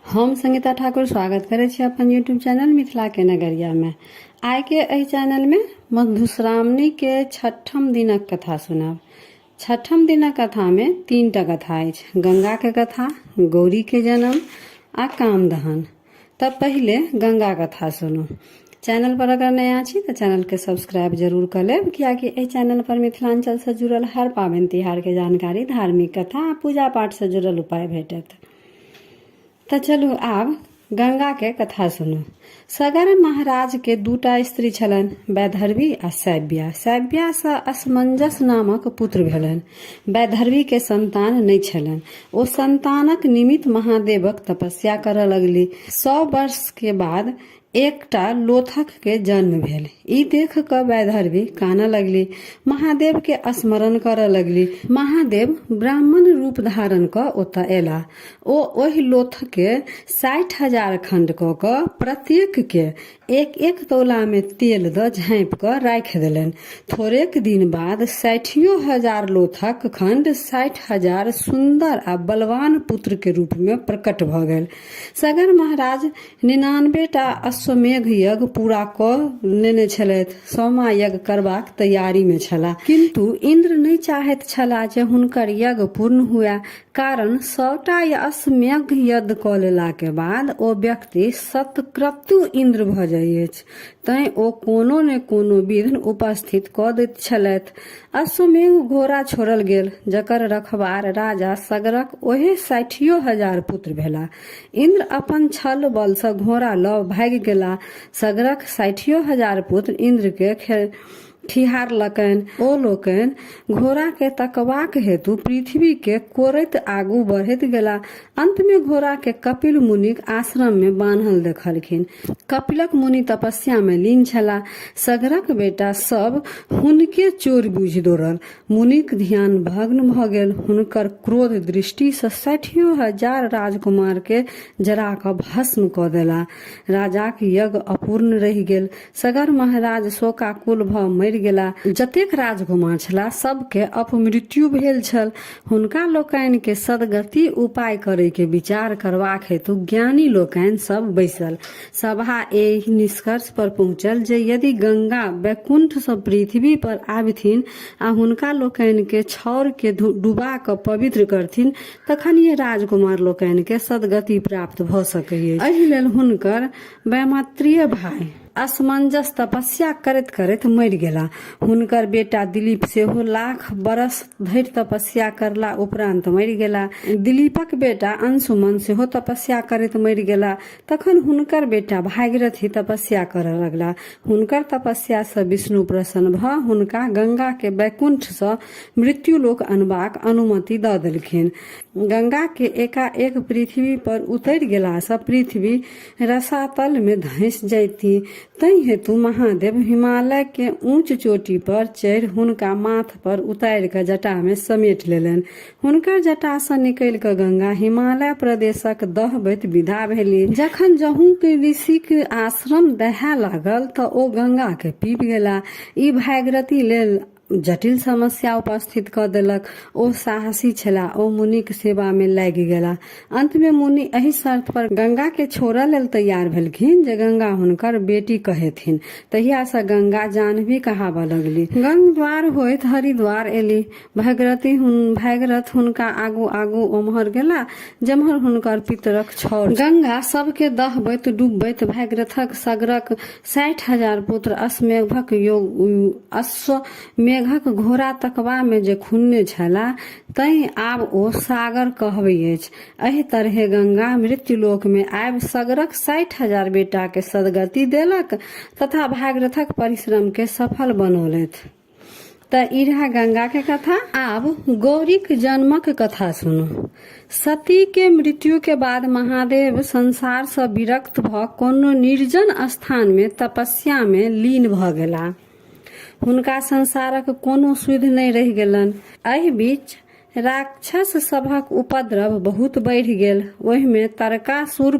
हम संगीता ठाकुर स्वागत करे छी अपन यूट्यूब चैनल मिथिला के नगरिया में। आइ के एहि चैनल में मधुश्रावणी के छठम दिनक कथा सुनब। छठम दिनक कथा में 3टा कथा अछि, गंगा के कथा, गौरी के जन्म आ कामदहन। तब पहले गंगा कथा सुनू। चैनल पर अगर नया छी तो चैनल के सब्सक्राइब जरूर कर लेब, कियाकि एहि चैनल पर मिथिलांचल से जुड़ल हर पाबनि तिहार के जानकारी, धार्मिक कथा आ पूजा पाठ से जुड़ल उपाय भेटत। तो चलू आब गंगा के कथा सुनू। सगर महाराज के 2टा स्त्री छलन, वैदर्भी आ सैव्या। सैव्या से असमंजस नामक पुत्र भेलन। वैदर्भी के संतान नहीं छलन। ओ संतानक निमित्त महादेवक तपस्या करऽ लगली। 100 वर्ष के बाद एकटा लोथक के जन्म भेल। ई देख क वैदर्भी कानऽ लगली, महादेव के स्मरण करऽ लगली। महादेव ब्राह्मण रूप धारण क ओतऽ एला। ओ ओहि लोथ के 60,000 खंड क क प्रत्येक के 1-1 तोला में तेल द झाँप क राखि देलनि। थोड़ेक दिन बाद 60,000 लोथक खंड 60,000 सुंदर आ बलवान पुत्र के रूप में प्रकट भ गेल। सगर महाराज 99टा अश्वमेघ यज्ञ पूरा क लेने छलथि। 100वां यज्ञ करबाक तैयारी में छला, किंतु इंद्र नहीं चाहैत छला जे हुनकर यज्ञ पूर्ण हुए, कारण 100टा अश्वमेघ यज्ञ क लेला के बाद ओ व्यक्ति सत्कृत्यु इंद्र भ जाइत अछि, तैं ओ कोनो ने कोनो विघ्न उपस्थित क दैत छलथि। अश्वमेघ घोड़ा छोड़ल गेल, जकर रखवार राजा सगरक ओहे 60,000 पुत्र भेला। इंद्र अपन छल बल से घोड़ा ल भागि गेला। सगरक 60,000 पुत्र इंद्र के खिहारलकनि। ओ लोकनि घोड़ा के तकबाक हेतु पृथ्वी के कोरैत आगू बढ़ैत गेला। अंत में घोड़ा के कपिल मुनिक आश्रम में बान्हल देखलखिन। कपिलक मुनि तपस्या में लीन छला। सगरक बेटा सब हुनके चोर बुझि दौड़ल। मुनिक ध्यान भग्न भ गेल। हुनकर क्रोध दृष्टि से 60,000 राजकुमार के जरा क भस्म क देला। राजाक यज्ञ अपूर्ण रहि गेल। सगर महाराज शोकाकुल भ मरि गेला। जतेक राजकुमार छला सबके अपमृत्यु भेल छल। हुनका लोकनि के सदगति उपाय करे के विचार करबाक हेतु ज्ञानी लोकनि सब बैसल। सभा एहि निष्कर्ष पर पहुंचल जे यदि गंगा वैकुंठ से पृथ्वी पर आबथिन आ हुनका लोकनि के छौर के डुबा क पवित्र करथिन, तखन ये राजकुमार लोकनि के सदगति प्राप्त भ सकैए। एहि लेल हुनकर वैमात्रीय भाई असमंजस तपस्या करैत करैत मरि गेला। हुनकर बेटा दिलीप सेहो लाख बरस धरि तपस्या करला उपरांत मरि गेला। दिलीपक बेटा अंशुमन सेहो तपस्या करैत मरि गेला। तखन हुनकर बेटा भागीरथी तपस्या करऽ लगला। हुनकर तपस्या से विष्णु प्रसन्न भ हुनका गंगा के वैकुंठ से मृत्यु लोक अनबाक अनुमति द देलखिन। गंगा के एकाएक पृथ्वी पर उतरि गेला से पृथ्वी रसातल में धंस जैती। तै हेतु महादेव हिमालय के ऊंच चोटी पर चढ़ि हुनका माथ पर उतारि क जटा में समेट लेलनि। हुनकर जटा से निकलि क गंगा हिमालय प्रदेशक दहबैत विदा भेली। जखन जहू के ऋषिक आश्रम दहा लागल त ओ गंगा के पीब गेला। ई भागीरथी लेल जटिल समस्या उपस्थित क देलक। ओ साहसी छला। ओ मुनिक सेवा में लागि गेला। अंत में मुनि एहि शर्त पर गंगा के छोड़ऽ लेल तैयार भेलखिन जे गंगा हुनकर बेटी कहेथिन। तहिया से गंगा जाह्नवी कहाबऽ लगली। गंगद्वार होइत हरिद्वार एली। भागीरथ हुनका आगू आगू ओम्हर गेला जेम्हर हुनकर पितरक छौर। गंगा सबके दहबैत डुबैत भागीरथक सगरक 60,000 पुत्र अश्वमेघक घोड़ा तकबा में जे खुन्ने छला, तैं आब ओ सागर कहबै अछि। एहि तरहे गंगा मृत्यु लोक में आबि सगरक 60,000 बेटा के सदगति देलक तथा भागीरथक परिश्रम के सफल बनौलथि। त ई रहा गंगा के कथा। आब गौरीक जन्मक कथा सुनू। सती के मृत्यु के बाद महादेव संसार से विरक्त भ कोनो निर्जन स्थान में तपस्या में लीन भ गेला। हुनका संसारक कोनो सुध नहीं रहि गेलनि। एहि बीच राक्षस सभक उपद्रव बहुत बढ़ि गेल। ओहि में तारकासुर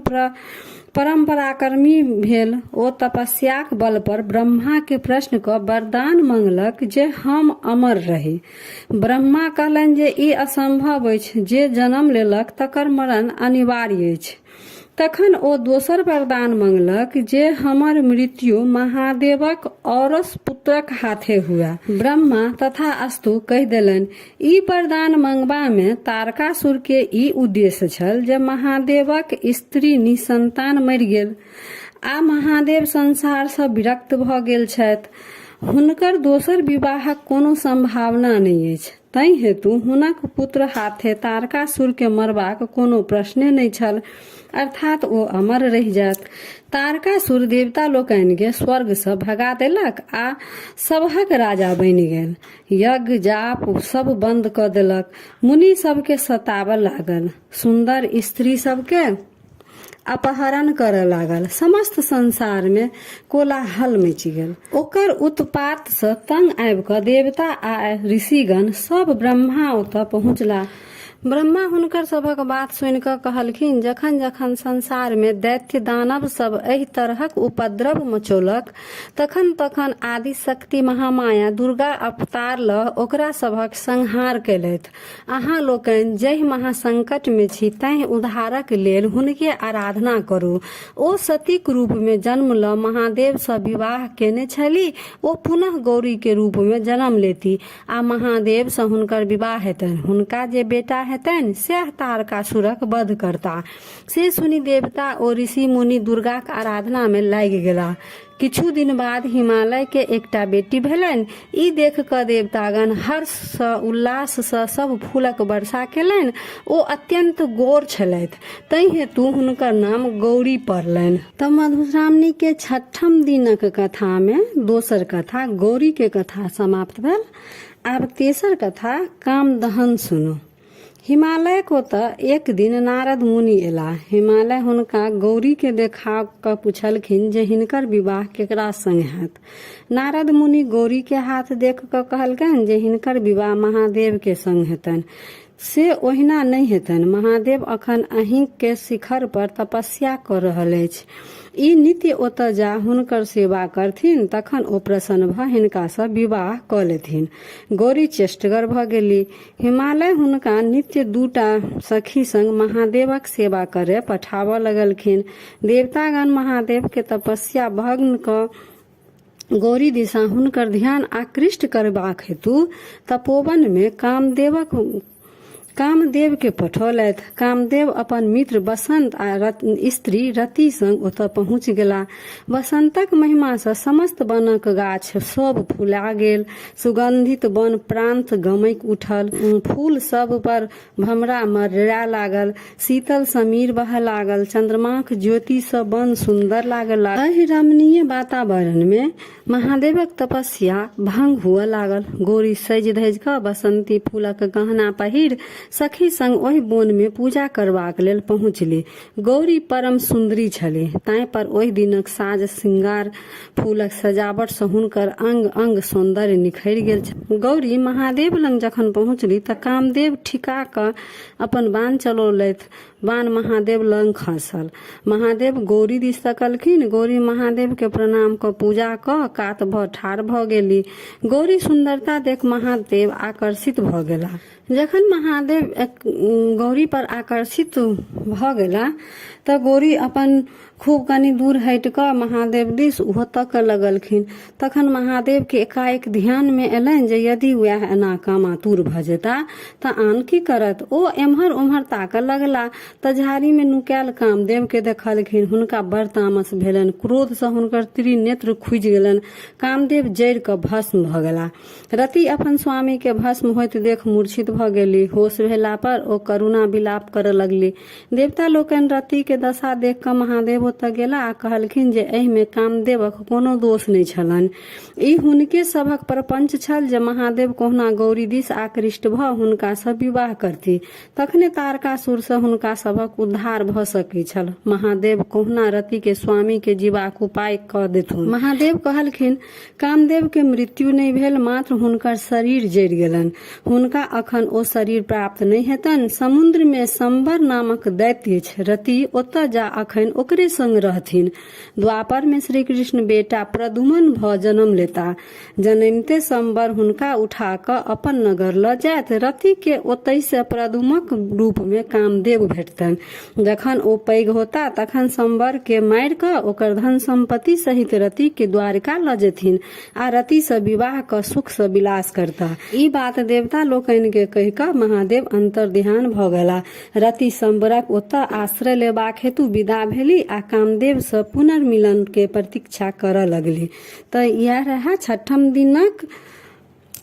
परम पराक्रमी भेल। ओ तपस्याक बल पर ब्रह्मा के प्रश्न क वरदान मंगलक जे हम अमर रही। ब्रह्मा कहलनि जे ई असंभव अछि। जे जन्म लेलक तकर मरण अनिवार्य अछि। तखन ओ दोसर वरदान मंगलक जे हमर मृत्यु महादेवक औरस पुत्रक हाथे हुआ। ब्रह्मा तथास्तु कहि देलनि। ई वरदान मंगबा में तारकासुर के ई उद्देश्य छल जे महादेवक स्त्री निसंतान मरि गेल आ महादेव संसार सँ विरक्त भ गेल छथि। हुनकर दोसर विवाहक कोनो संभावना नहि अछि, तै हेतु हुनक पुत्र हाथे तारकासुर के मरबाक कोनो प्रश्ने नहि छल, अर्थात ओ अमर रहि जायत। तारकासुर देवता लोकनि के स्वर्ग सँ भगा देलक आ सबहक राजा बनि गेल। यज्ञ जाप सब बंद क देलक। मुनि सबके सतावऽ लागल, सुंदर स्त्री सबके अपहरण करऽ लागल। समस्त संसार में कोलाहल मचि गेल। ओकर उत्पात सँ तंग आबि क देवता आ ऋषिगण सब ब्रह्मा ओतऽ पहुँचला। ब्रह्मा हुनकर सभक बात सुनि क कहलखिन, जखन जखन संसार में दैत्य दानव सब एहि तरहक उपद्रव मचौलक, तखन तखन आदि शक्ति महामाया दुर्गा अवतार ल ओकरा सभक संहार केलथि। अहाँ लोकनि जाहि महासंकट में छी तैं उद्धारक लेल हुनके आराधना करू। ओ सतीक रूप में जन्म ल महादेव सँ विवाह केने छली। ओ पुनः गौरी के रूप में जन्म लेती आ महादेव सँ हुनकर विवाह हेतनि। हुनका जे बेटा हेतनि सैह तारकासुरक वध करता। से सुनि देवता और ऋषि मुनि दुर्गाक आराधना में लागि गेला। किछु दिन बाद हिमालय के एकटा बेटी भेलनि। ई देख क देवतागण हर्ष सँ उल्लास सँ सब फूलक वर्षा केलनि। ओ अत्यंत गोर छलथि, तै हेतु हुनकर नाम गौरी पड़लनि। तब मधुश्रावणी के छठम दिनक कथा में दोसर कथा गौरी के कथा समाप्त भेल। आब तेसर कथा कामदहन सुनू। हिमालय को एक दिन नारद मुनि एला। हिमालय हुनका गौरी के देखा क पूछलखिन जे हिनकर विवाह केकरा संग हैत। नारद मुनि गौरी के हाथ देख क कहलकनि जे हिनकर विवाह महादेव के संग हेतनि। से ओहिना नहीं हेतनि। महादेव अखन अहीं के शिखर पर तपस्या कर रहल अछि। ई नित्य ओतऽ जा हुनकर सेवा करथिन, तखन ओ प्रसन्न भ हिनका सँ विवाह क लेथिन। गौरी चेष्टगर भ गेली। हिमालय हुनका नित्य 2टा सखी संग महादेवक सेवा करे पठाबऽ लगलखिन। देवतागण महादेव के तपस्या भंग क गौरी दिशा हुनकर ध्यान आकृष्ट करबाक हेतु तपोवन में कामदेव के पठौलथि। कामदेव अपन मित्र बसंत आ स्त्री रति संग ओतऽ पहुँच गेला। बसंतक महिमा सँ समस्त वनक गाछ सब फुला गेल। सुगंधित वन प्रांत गमैक उठल। फूल सब पर भमरा मर्रा लागल। शीतल समीर बह लागल। चंद्रमाक ज्योति सँ वन सुंदर लागल। एहि रमणीय वातावरण में महादेवक तपस्या भंग हुअ लागल। गौरी सज धज क बसंती फूलक गहना पहिर सखी संग ओहि वन में पूजा करबाक लेल पहुँचली। गौरी परम सुंदरी छली, ताहि पर ओहि दिनक साज श्रृंगार फूलक सजावट सँ हुनकर अंग अंग सौंदर्य निखरि गेल छल। गौरी महादेव लंग जखन पहुँचली त कामदेव ठिका क अपन बाण चलौलथि। बाण महादेव लंग खसल। महादेव गौरी दिस तकलखिन। गौरी महादेव के प्रणाम क पूजा क कात भ ठाढ़ भ गेली। गौरी सुंदरता देख महादेव आकर्षित भ गेला। जखन महादेव गौरी पर आकर्षित भ गेला त गौरी अपन खूब कनी दूर हटि क महादेव दिस उहो तक लगलखिन। तखन महादेव के एकाएक ध्यान में एलनि जे यदि वह एना कामातुर भ जेता त आन की करत। ओ एम्हर ओम्हर ताकऽ लगला त झाड़ी में नुकायल कामदेव के देखलखिन। हुनका बड़ तामस भेलनि। क्रोध सँ हुनकर त्रिनेत्र खुजि गेलनि। कामदेव जरि क भस्म भ गेला। रति अपन स्वामी के भस्म होइत देख मूर्छित भ गेली। होश भेला पर ओ करुणा विलाप करऽ लगली। देवता लोकनि रति के दशा देख क महादेव ओतऽ गेला आ कहलखिन जे एहि में कामदेवक कोनो दोष नहि छलनि। ई हुनके सभक प्रपंच छल जे महादेव कहुना गौरी दिस आकृष्ट भ हुनका सँ विवाह करती। तखने तारकासुर सँ हुनका सभक उद्धार भ सकै छल। महादेव कहुना रति के स्वामी के जीवाक उपाय क देथुन। महादेव कहलखिन, कामदेव के मृत्यु नहि भेल, मात्र हुनकर शरीर जरि गेलनि। हुनका अखन ओ शरीर प्राप्त नहि हेतनि। समुद्र में संबर नामक दैत्य छै। रति ओतऽ जा अखन ओकरे संग रहथिन। द्वापर में श्री कृष्ण बेटा प्रद्युमन भ जन्म लेता। जनमते संबर हुनका उठा क अपन नगर ल जायत। रति के ओतय से प्रद्युमक रूप में कामदेव भेटता। देखतन। जखन ओ पैघ होता तखन संवर के मारि कऽ ओकर धन संपत्ति सहित रति के द्वारिका लऽ जेथिन आ रति से विवाह क सुख से विलास करता। ई बात देवता लोकनि के कहि कऽ महादेव अंतर ध्यान भ गेला। रति संवरक ओतऽ आश्रय लेबाक हेतु विदा भेली आ कामदेव से पुनर्मिलन के प्रतीक्षा करऽ लगली। तो यह रहा छठम दिनक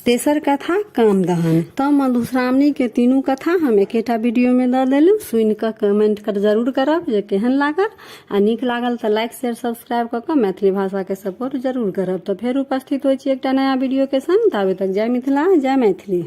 तेसर कथा कामदहन। तो मधुश्रावणी के तीनू कथा हम एकेटा वीडियो में दऽ देलू, सुनि कऽ कमेंट कर जरूर करब जे केहन लागल, आ नीक लागल तऽ लाइक शेयर सब्सक्राइब कऽ कऽ मैथिली भाषा के सपोर्ट जरूर करब। तो फेर उपस्थित होइ छी एकटा नया वीडियो के संग। ताबे तक जय मिथिला जय मैथिली।